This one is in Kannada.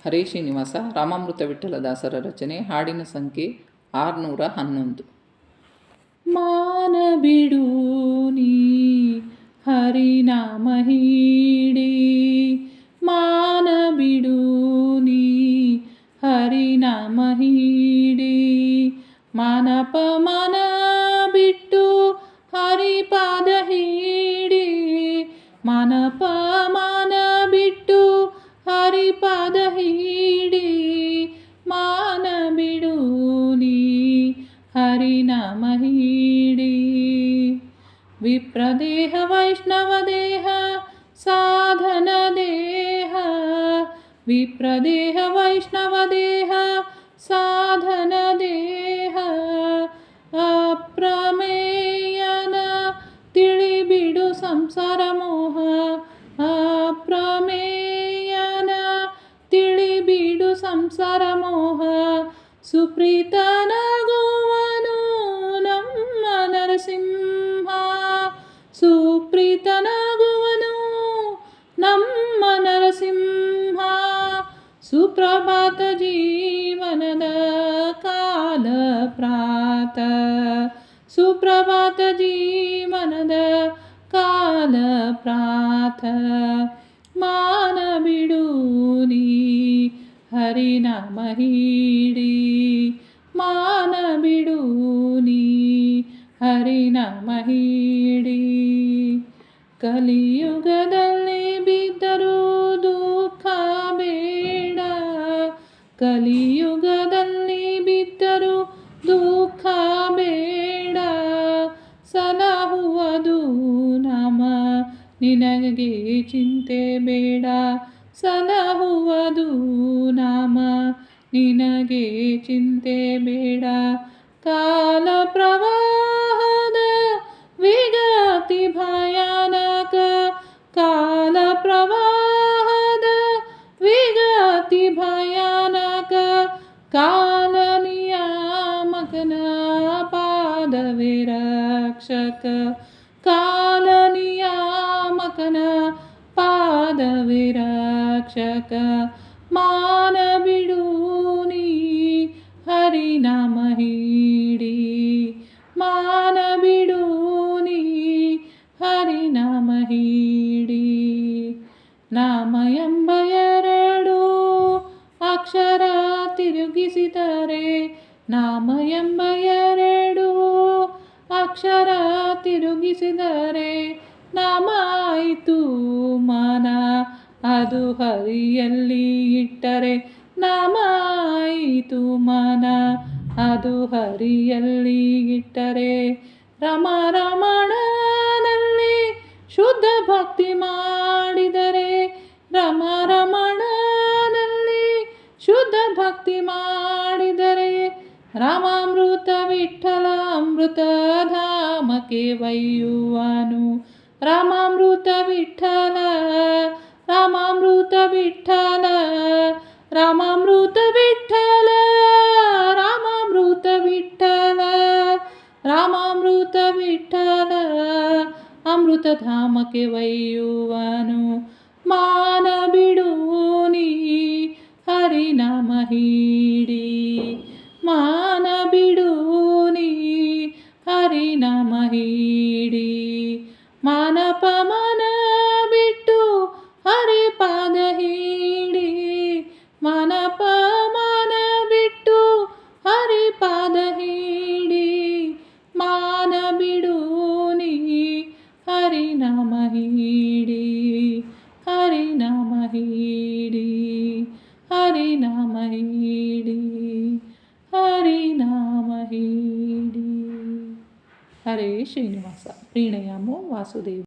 ಹರೇ ಶ್ರೀನಿವಾಸ. ರಾಮಾಮೃತ ವಿಠ್ಠಲದಾಸರ ರಚನೆ. ಹಾಡಿನ ಸಂಖ್ಯೆ 611. ಮಾನ ಬಿಡು ನೀ ಹರಿನಾಮ ಹೀಡಿ, ಮಾನ ಬಿಡು ನೀ ಹರಿನಾಮ ಹೀಡಿ, ಮಾನಪ ಮನ ಬಿಟ್ಟು ಹರಿಪಾದ ಹೀಡಿ, ಮಾನಪ ಮನ ಬಿಟ್ಟು ಹರಿಪಾದ ಹೀಡಿ, ಮಾನ ಬಿಡು ನೀ ಹರಿನಾಮ ಹೀಡಿ. ವಿಪ್ರದೇಹ ವೈಷ್ಣವ ದೇಹ ಸಾಧನ ದೇಹ, ವಿಪ್ರದೇಹ ವೈಷ್ಣವ ದೇಹ ಸಾಧನ ದೇಹ, ಅಪ್ರಮೇಯನ ತಿಳಿಬಿಡು ಸಂಸಾರ ಮೋಹ, ಅಪ್ರಮೇಯನ ತಿಳಿಬಿಡು ಸಂಸಾರ ಮೋಹ, ಸುಪ್ರೀತನಾಗುವನು ನಮ್ಮ ನರಸಿಂಹ, ಸುಪ್ರೀತನಾಗುವನು ನಮ್ಮ ನರಸಿಂಹ. ಸುಪ್ರಭಾತ ಜೀವನದ ಕಾಲ ಪ್ರಾತ, ಸುಪ್ರಭಾತ ಜೀವನದ ಕಾಲ ಪ್ರಾತ, ಮಾನ ಬಿಡು ನೀ ಹರಿನಾಮ ಹೀಡಿ, ಮಾನ ಬಿಡು ನೀ ಹರಿನಾಮ ಹೀಡಿ. ಕಲಿಯುಗದಲ್ಲಿ ಬಿದ್ದರೂ ದುಃಖ ಬೇಡ, ಕಲಿಯುಗದಲ್ಲಿ ಬಿದ್ದರೂ ದುಃಖ ಬೇಡ, ಸಲಹುವುದು ನಾಮ ನಿನಗೆ ಚಿಂತೆ ಬೇಡ, ಸಲಹುವುದು ನಾಮ ನಿನಗೆ ಚಿಂತೆ ಬೇಡ. ಕಾಲ ಪ್ರವಾಹದ ವಿಗತಿ ಭಯಾನಕ, ಕಾಲ ಪ್ರವಾಹದ ವಿಗತಿ ಭಯಾನಕ, ಕಾಲ ನಿಯಾಮಕನ ಪಾದವೇ ರಕ್ಷಕ, ಕಾಲ ನಿಯಾಮಕನ ಪಾದವೇ ರಕ್ಷಕ, ಮಾನ ಬಿಡು ನೀ ಹರಿನಾಮ ಹೀಡಿ, ಮಾನ ಬಿಡು ನೀ ಹರಿನಾಮ ಹೀಡಿ. ನಾಮ ಎಂಬ ಎರಡು ಅಕ್ಷರ ತಿರುಗಿಸಿದರೆ, ನಾಮ ಎಂಬ ಎರಡು ಅಕ್ಷರ ತಿರುಗಿಸಿದರೆ, ನಾಮ ಆಯಿತು ಮನ ಅದು ಹರಿಯಲ್ಲಿ ಇಟ್ಟರೆ, ನಾಮ ಆಯಿತು ಮನ ಅದು ಹರಿಯಲ್ಲಿ ಇಟ್ಟರೆ. ರಮ ರಮಣನಲ್ಲಿ ಶುದ್ಧ ಭಕ್ತಿ ಮಾಡಿದರೆ, ರಮ ರಮಣನಲ್ಲಿ ಶುದ್ಧ ಭಕ್ತಿ ಮಾಡಿದರೆ, ರಾಮಾಮೃತ ವಿಠ್ಠಲ ಅಮೃತ ಧಾಮಕ್ಕೆ ಒಯ್ಯುವನು, ರಾಮಾಮೃತ ವಿಠ್ಠಲ, ರಾಮಾಮೃತ ವಿಠ್ಠಲ, ರಾಮಾಮೃತ ವಿಠ್ಠಲ, ರಾಮಾಮೃತ ವಿಠ್ಠಲ, ರಾಮಾಮೃತ ವಿಠ್ಠಲ, ಅಮೃತ ಧಾಮಕ್ಕೆ ಒಯ್ಯುವನು, ಮಾನ ಬಿಡು ನೀ ಹರಿನಾಮ ಹೀಡಿ, ಮಾನ ಬಿಡು ನೀ ಹರಿನಾಮ ಹೀಡಿ, ಮಾನಪ ಮನ ಬಿಟ್ಟು ಹರಿಪಾದ ಹೀಡಿ, ಮಾನಪ ಮನ ಬಿಟ್ಟು ಹರಿಪಾದ ಹೀಡಿ, ಮಾನ ಬಿಡು ನೀ ಹರಿನಾಮ ಹೀಡಿ, ಹರಿನಾಮ ಹೀಡಿ, ಹರಿನಾಮ ಹೀಡಿ, ಹರಿನಾಮ ಹೀಡಿ. ಹರೇ ಶ್ರೀನಿವಾಸ. ಪ್ರಣಾಮೋ ವಾಸುದೇವ.